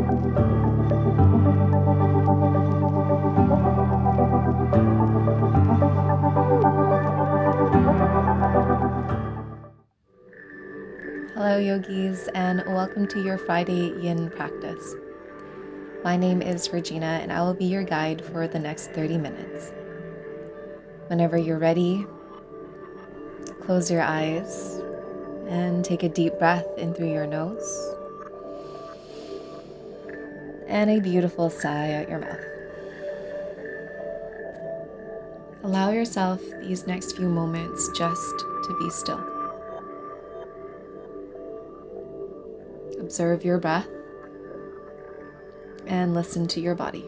Hello yogis, and welcome to your Friday YIN practice. My name is Regina and I will be your guide for the next 30 minutes. Whenever you're ready, close your eyes and take a deep breath in through your nose and a beautiful sigh out your mouth. Allow yourself these next few moments just to be still. Observe your breath and listen to your body.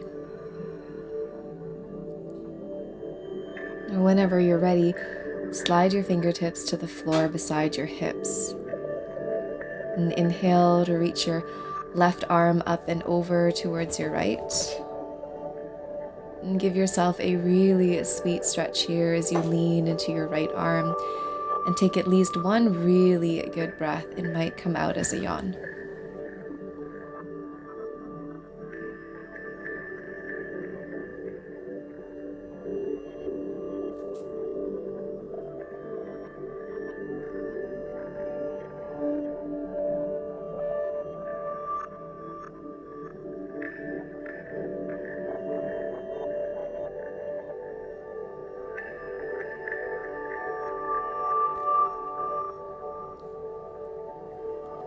Whenever you're ready, slide your fingertips to the floor beside your hips. And inhale to reach your left arm up and over towards your right. And give yourself a really sweet stretch here as you lean into your right arm and take at least one really good breath. It might come out as a yawn.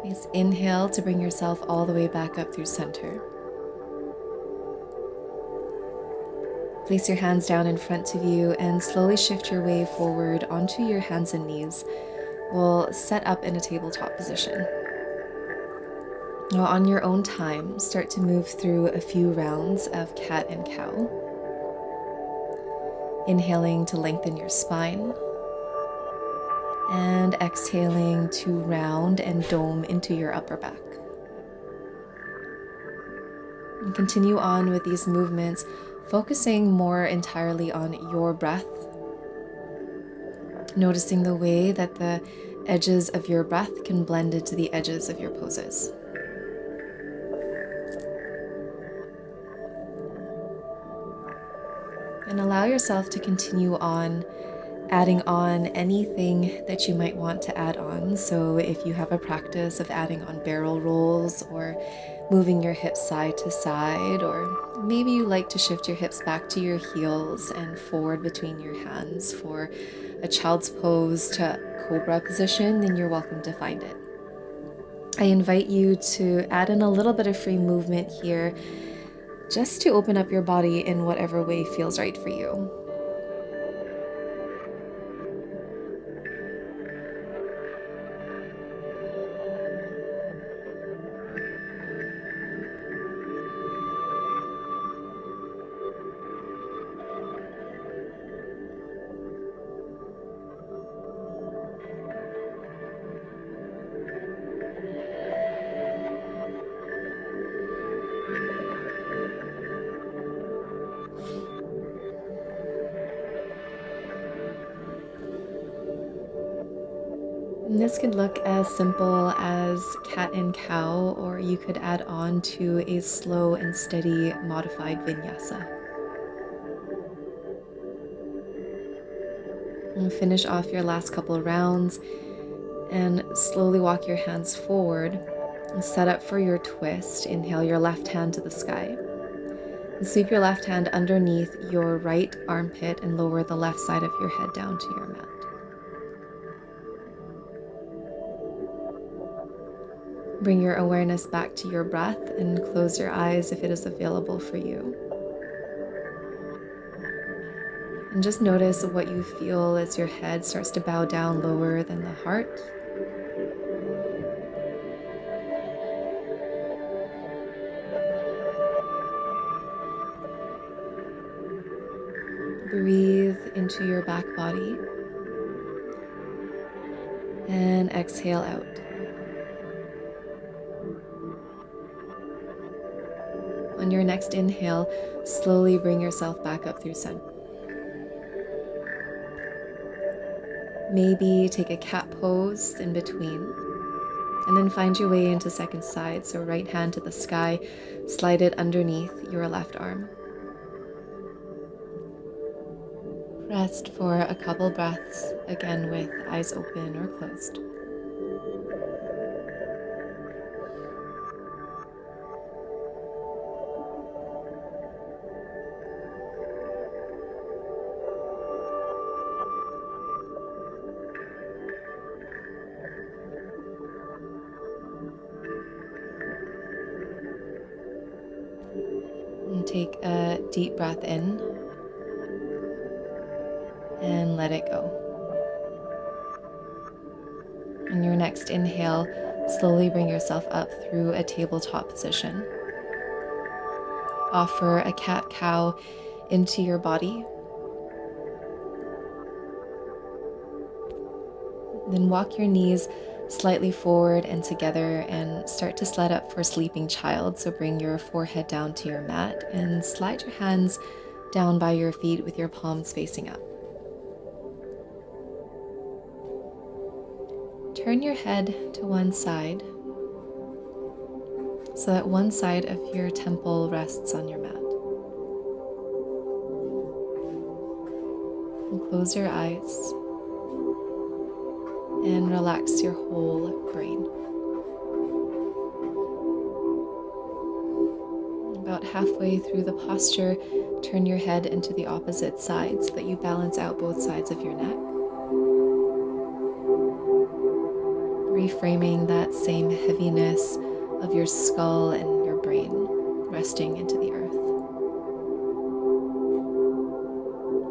Please inhale to bring yourself all the way back up through center. Place your hands down in front of you and slowly shift your way forward onto your hands and knees. We'll set up in a tabletop position. Now, on your own time, start to move through a few rounds of cat and cow. Inhaling to lengthen your spine. And exhaling to round and dome into your upper back. And continue on with these movements, focusing more entirely on your breath. Noticing the way that the edges of your breath can blend into the edges of your poses. And allow yourself to continue on adding on anything that you might want to add on. So if you have a practice of adding on barrel rolls or moving your hips side to side, or maybe you like to shift your hips back to your heels and forward between your hands for a child's pose to cobra position, then you're welcome to find it. I invite you to add in a little bit of free movement here, just to open up your body in whatever way feels right for you. And this could look as simple as cat and cow, or you could add on to a slow and steady modified vinyasa. And finish off your last couple of rounds and slowly walk your hands forward and set up for your twist. Inhale your left hand to the sky. And sweep your left hand underneath your right armpit and lower the left side of your head down to your mat. Bring your awareness back to your breath and close your eyes if it is available for you. And just notice what you feel as your head starts to bow down lower than the heart. Breathe into your back body and exhale out. On your next inhale, slowly bring yourself back up through center. Maybe take a cat pose in between. And then find your way into second side. So right hand to the sky, slide it underneath your left arm. Rest for a couple breaths, again with eyes open or closed. And take a deep breath in and let it go. On your next inhale, slowly bring yourself up through a tabletop position. Offer a cat-cow into your body. Then walk your knees slightly forward and together and start to slide up for sleeping child. So bring your forehead down to your mat and slide your hands down by your feet with your palms facing up. Turn your head to one side so that one side of your temple rests on your mat. And close your eyes and relax your whole brain. About halfway through the posture, turn your head into the opposite side so that you balance out both sides of your neck. Reframing that same heaviness of your skull and your brain resting into the earth.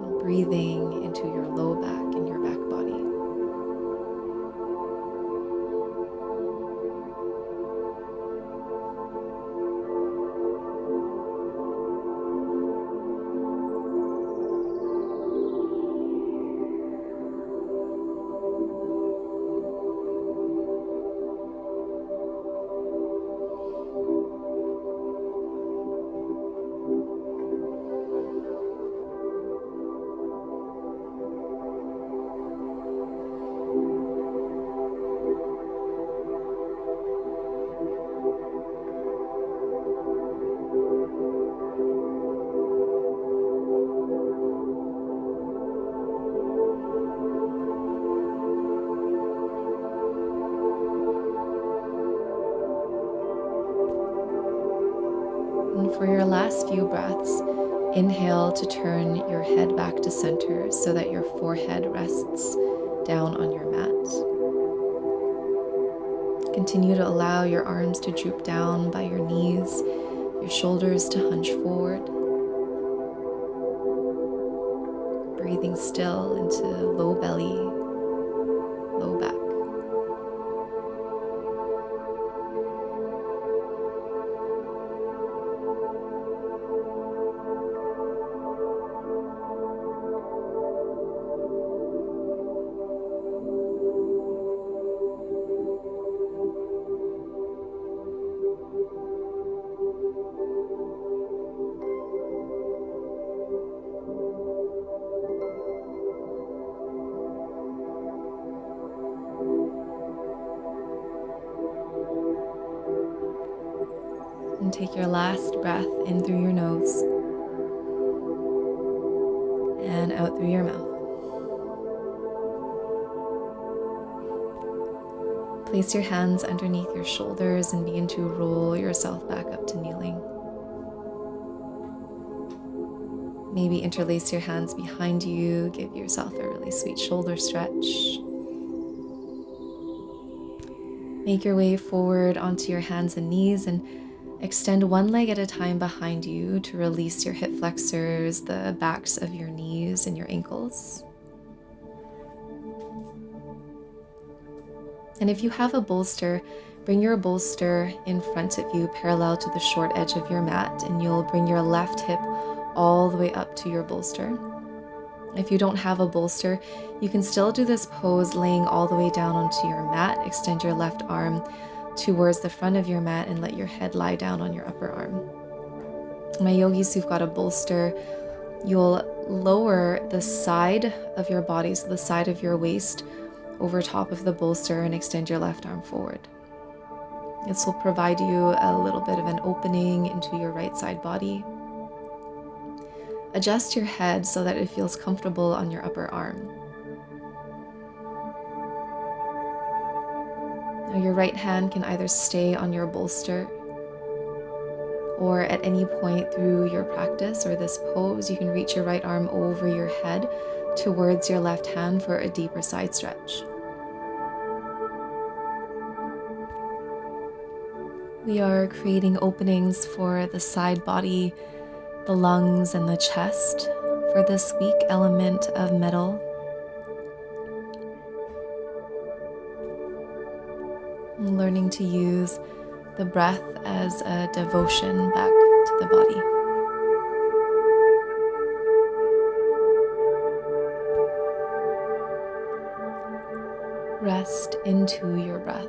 And breathing into your low back and your back body. And for your last few breaths, inhale to turn your head back to center so that your forehead rests down on your mat. Continue to allow your arms to droop down by your knees, your shoulders to hunch forward. Breathing still into low belly, low back. And take your last breath in through your nose and out through your mouth. Place your hands underneath your shoulders and begin to roll yourself back up to kneeling. Maybe interlace your hands behind you, give yourself a really sweet shoulder stretch. Make your way forward onto your hands and knees and extend one leg at a time behind you to release your hip flexors, the backs of your knees, and your ankles. And if you have a bolster, bring your bolster in front of you parallel to the short edge of your mat, and you'll bring your left hip all the way up to your bolster. If you don't have a bolster, you can still do this pose laying all the way down onto your mat. Extend your left arm towards the front of your mat and let your head lie down on your upper arm. My yogis who've got a bolster, you'll lower the side of your body, so the side of your waist, over top of the bolster and extend your left arm forward. This will provide you a little bit of an opening into your right side body. Adjust your head so that it feels comfortable on your upper arm. Now your right hand can either stay on your bolster, or at any point through your practice or this pose, you can reach your right arm over your head towards your left hand for a deeper side stretch. We are creating openings for the side body, the lungs, and the chest for this weak element of metal. Learning to use the breath as a devotion back to the body. Rest into your breath.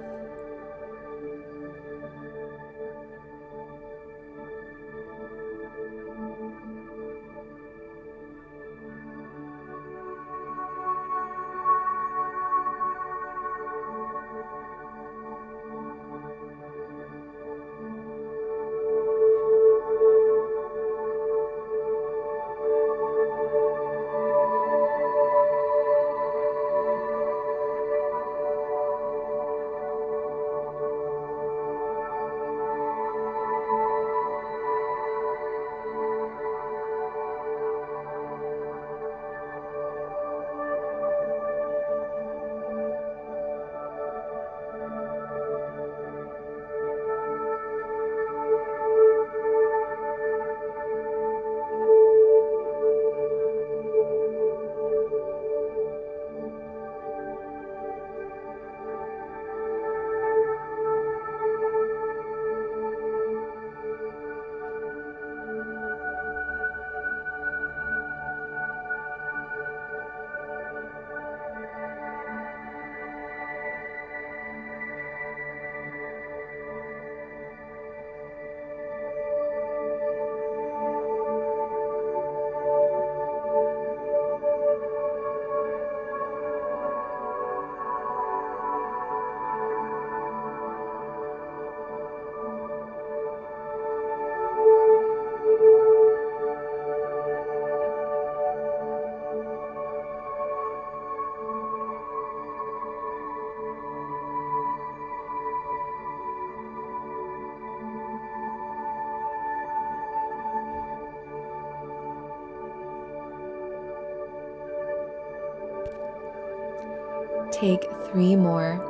Take 3 more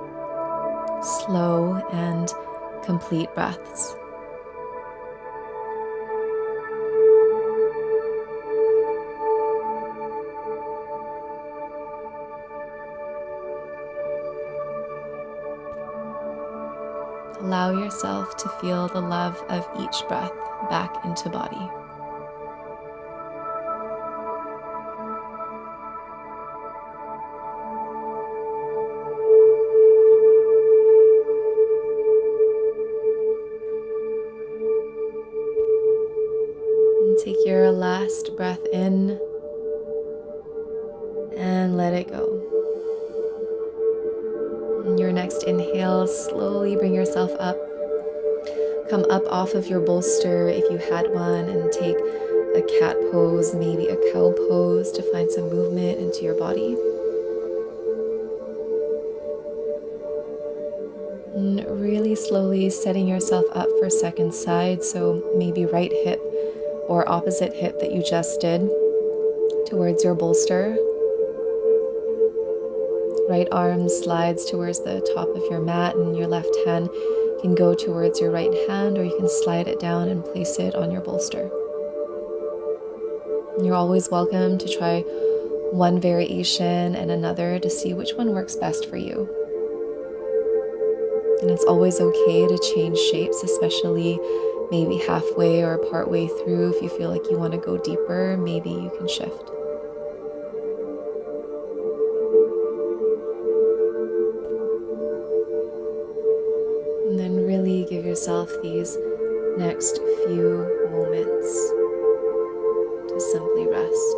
slow and complete breaths. Allow yourself to feel the love of each breath back into body. And take your last breath in and let it go. And your next inhale, slowly bring yourself up. Come up off of your bolster if you had one, and take a cat pose, maybe a cow pose, to find some movement into your body. And really slowly setting yourself up for second side, so maybe right hip or opposite hip that you just did towards your bolster. Right arm slides towards the top of your mat, and your left hand can go towards your right hand, or you can slide it down and place it on your bolster. And you're always welcome to try one variation and another to see which one works best for you. And it's always okay to change shapes, especially maybe halfway or partway through. If you feel like you want to go deeper, maybe you can shift. And then really give yourself these next few moments to simply rest.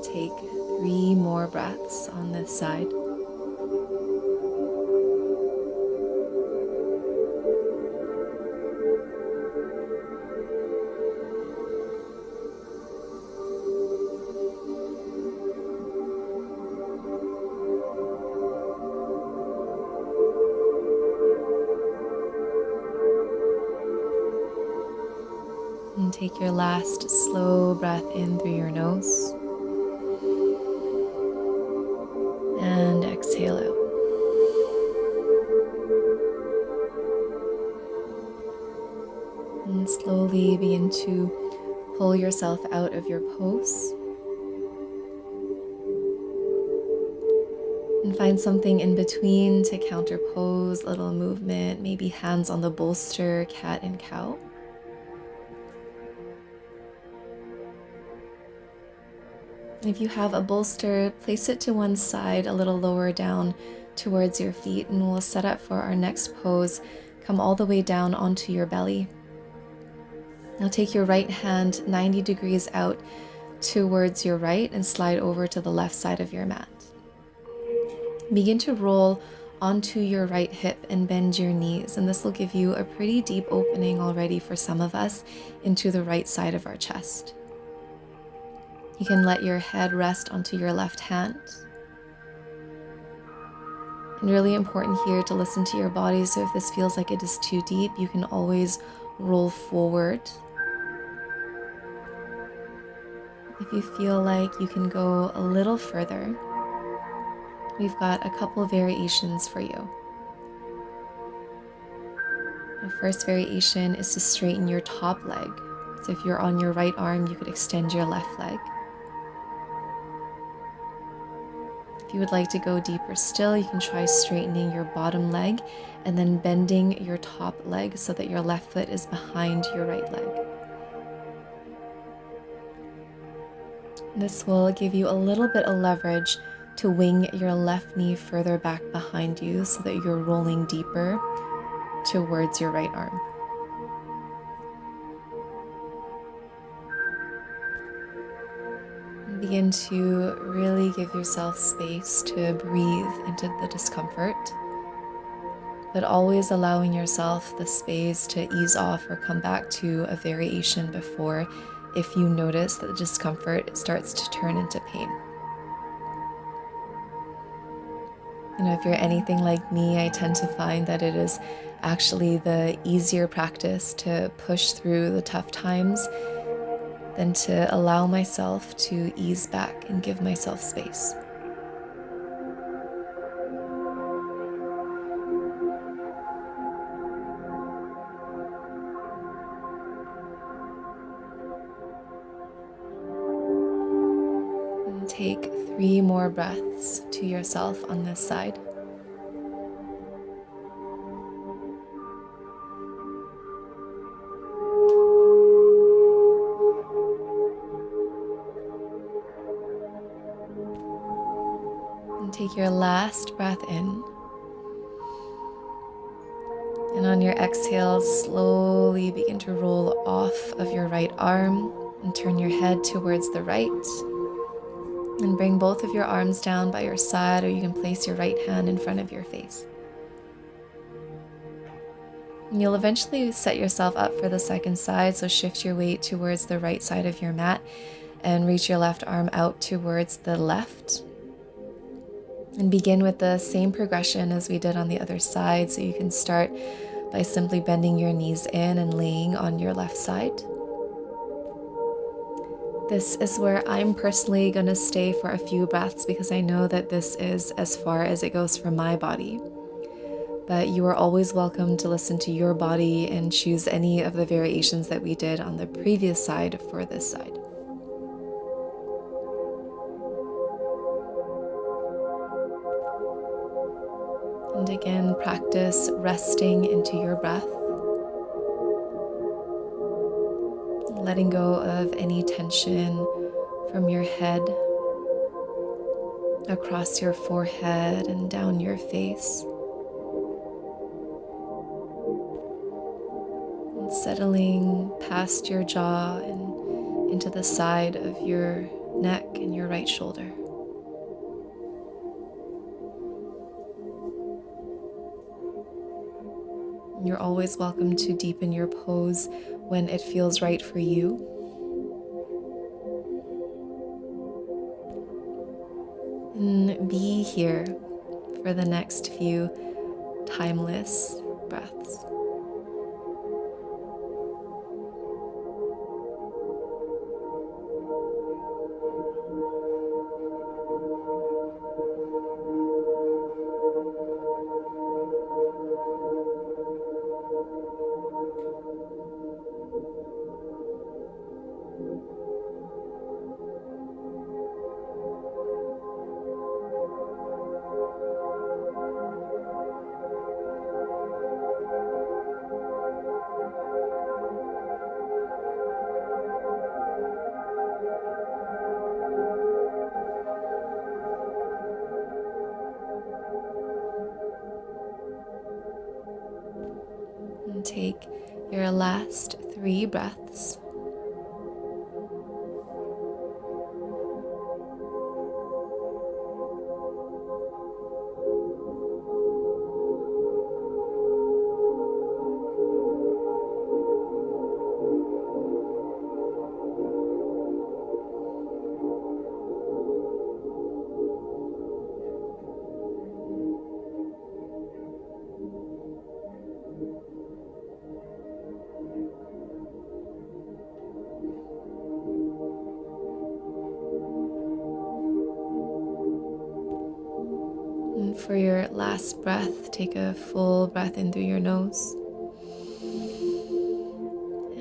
Take 3 more breaths on this side. And take your last slow breath in through your nose. And exhale out. And slowly begin to pull yourself out of your pose. And find something in between to counterpose, little movement, maybe hands on the bolster, cat and cow. If you have a bolster, place it to one side, a little lower down towards your feet, and we'll set up for our next pose. Come all the way down onto your belly. Now take your right hand 90 degrees out towards your right and slide over to the left side of your mat. Begin to roll onto your right hip and bend your knees, and this will give you a pretty deep opening already for some of us into the right side of our chest. You can let your head rest onto your left hand. And really important here to listen to your body, so if this feels like it is too deep, you can always roll forward. If you feel like you can go a little further, we've got a couple of variations for you. The first variation is to straighten your top leg. So if you're on your right arm, you could extend your left leg. If you would like to go deeper still, you can try straightening your bottom leg and then bending your top leg so that your left foot is behind your right leg. This will give you a little bit of leverage to wing your left knee further back behind you so that you're rolling deeper towards your right arm. Begin to really give yourself space to breathe into the discomfort, but always allowing yourself the space to ease off or come back to a variation before if you notice that the discomfort starts to turn into pain. If you're anything like me, I tend to find that it is actually the easier practice to push through the tough times than to allow myself to ease back and give myself space. And take 3 more breaths to yourself on this side. And take your last breath in. And on your exhale, slowly begin to roll off of your right arm and turn your head towards the right. And bring both of your arms down by your side, or you can place your right hand in front of your face. And you'll eventually set yourself up for the second side, so shift your weight towards the right side of your mat and reach your left arm out towards the left. And begin with the same progression as we did on the other side. So you can start by simply bending your knees in and laying on your left side. This is where I'm personally going to stay for a few breaths because I know that this is as far as it goes for my body. But you are always welcome to listen to your body and choose any of the variations that we did on the previous side for this side. And again, practice resting into your breath, letting go of any tension from your head across your forehead and down your face. And settling past your jaw and into the side of your neck, and your right shoulder. You're always welcome to deepen your pose when it feels right for you. And be here for the next few timeless breaths. And take your last 3 breaths. And for your last breath, take a full breath in through your nose.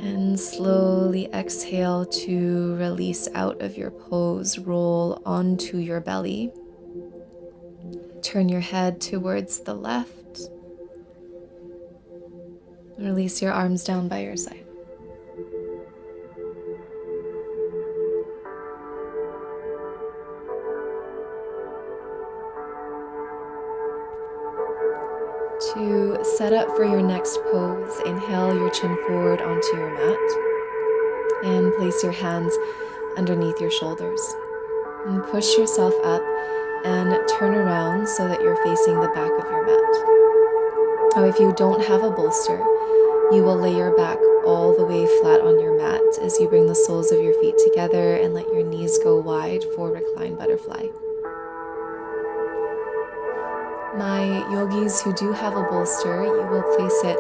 And slowly exhale to release out of your pose. Roll onto your belly. Turn your head towards the left. Release your arms down by your side. To set up for your next pose, inhale your chin forward onto your mat and place your hands underneath your shoulders. And push yourself up and turn around so that you're facing the back of your mat. Now, if you don't have a bolster, you will lay your back all the way flat on your mat as you bring the soles of your feet together and let your knees go wide for reclined butterfly. My yogis who do have a bolster, you will place it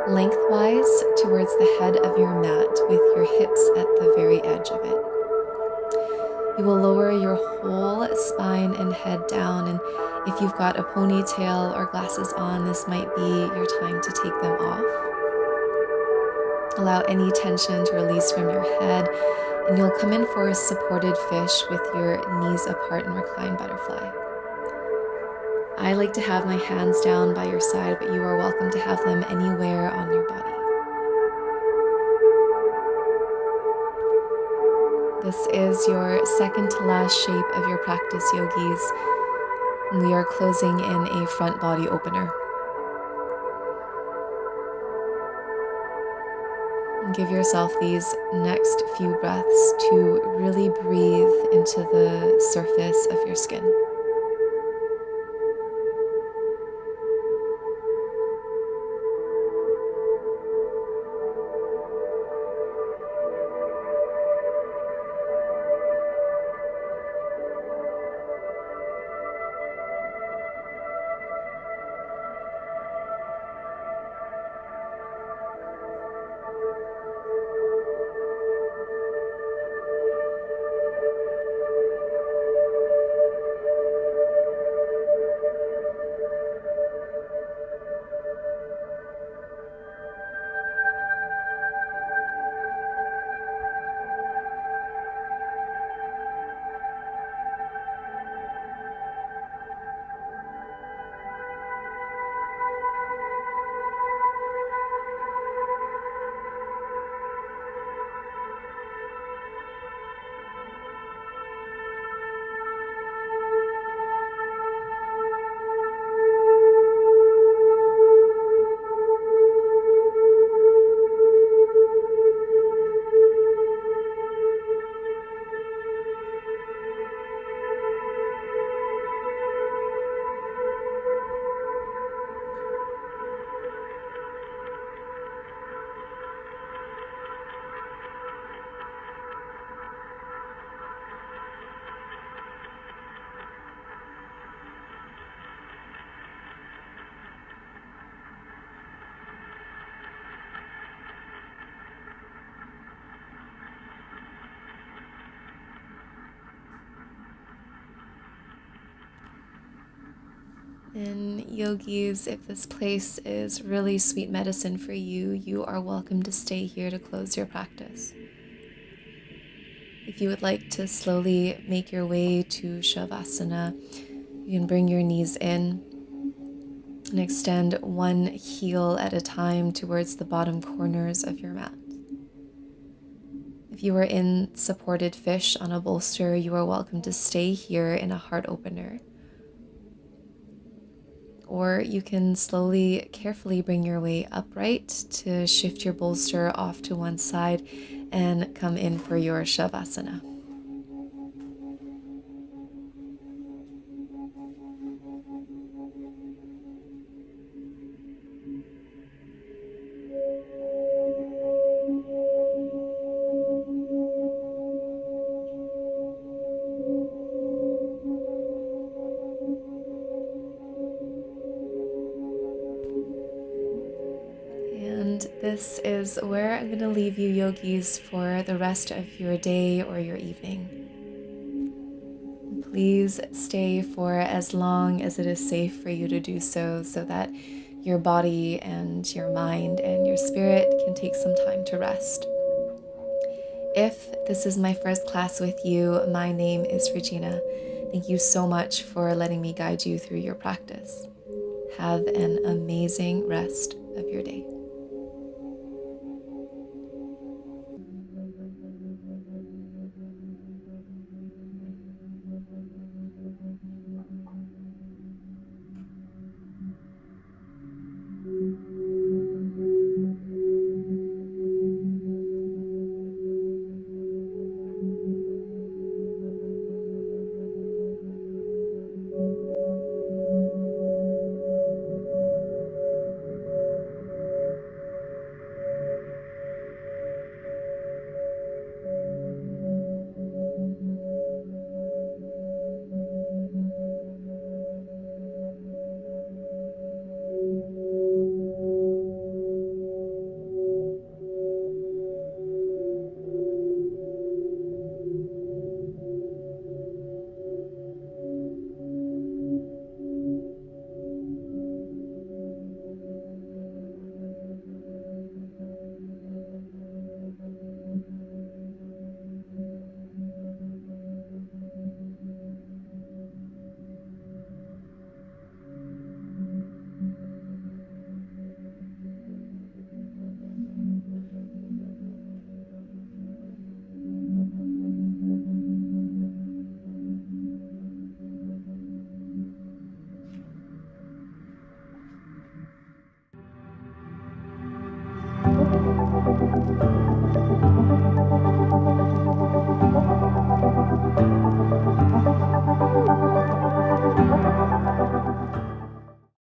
lengthwise towards the head of your mat with your hips at the very edge of it. You will lower your whole spine and head down, and if you've got a ponytail or glasses on, this might be your time to take them off. Allow any tension to release from your head, and you'll come in for a supported fish with your knees apart and reclined butterfly. I like to have my hands down by your side, but you are welcome to have them anywhere on your body. This is your second to last shape of your practice, yogis. We are closing in a front body opener. And give yourself these next few breaths to really breathe into the surface of your skin. And yogis, if this place is really sweet medicine for you, you are welcome to stay here to close your practice. If you would like to slowly make your way to Shavasana, you can bring your knees in and extend one heel at a time towards the bottom corners of your mat. If you are in supported fish on a bolster, you are welcome to stay here in a heart opener. Or you can slowly, carefully bring your way upright to shift your bolster off to one side and come in for your Shavasana. And this is where I'm going to leave you, yogis, for the rest of your day or your evening. Please stay for as long as it is safe for you to do so, so that your body and your mind and your spirit can take some time to rest. If this is my first class with you, my name is Regina. Thank you so much for letting me guide you through your practice. Have an amazing rest of your day.